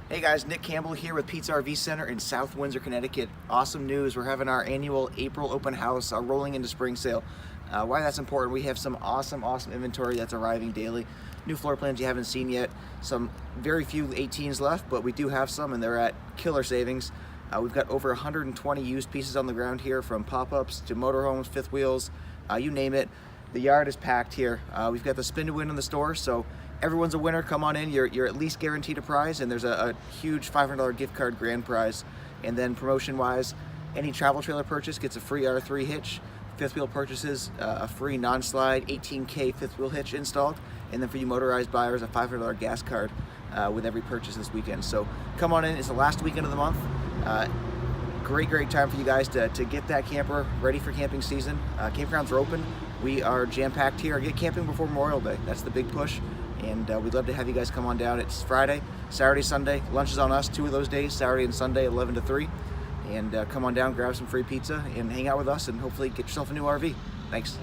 Hey guys, Nick Campbell here with Pete's RV Center in South Windsor, Connecticut. Awesome news, we're having our annual April open house, our rolling into spring sale. Why that's important, we have some awesome inventory that's arriving daily. New floor plans you haven't seen yet. Some very few 18s left, but we do have some and they're at killer savings. We've got over 120 used pieces on the ground here, from pop-ups to motorhomes, fifth wheels, you name it. The yard is packed here. We've got the spin to win in the store, so everyone's a winner. Come on in, you're at least guaranteed a prize, and there's a huge $500 gift card grand prize. And then promotion wise, any travel trailer purchase gets a free R3 hitch. Fifth wheel purchases, a free non-slide 18K fifth wheel hitch installed. And then for you motorized buyers, a $500 gas card with every purchase this weekend. So come on in, it's the last weekend of the month. Great time for you guys to get that camper ready for camping season. Campgrounds are open. We are jam-packed here. Get camping before Memorial Day. That's the big push. And we'd love to have you guys come on down. It's Friday, Saturday, Sunday. Lunch is on us 2 of those days, Saturday and Sunday, 11 to 3. And come on down, grab some free pizza, and hang out with us, and hopefully get yourself a new RV. Thanks.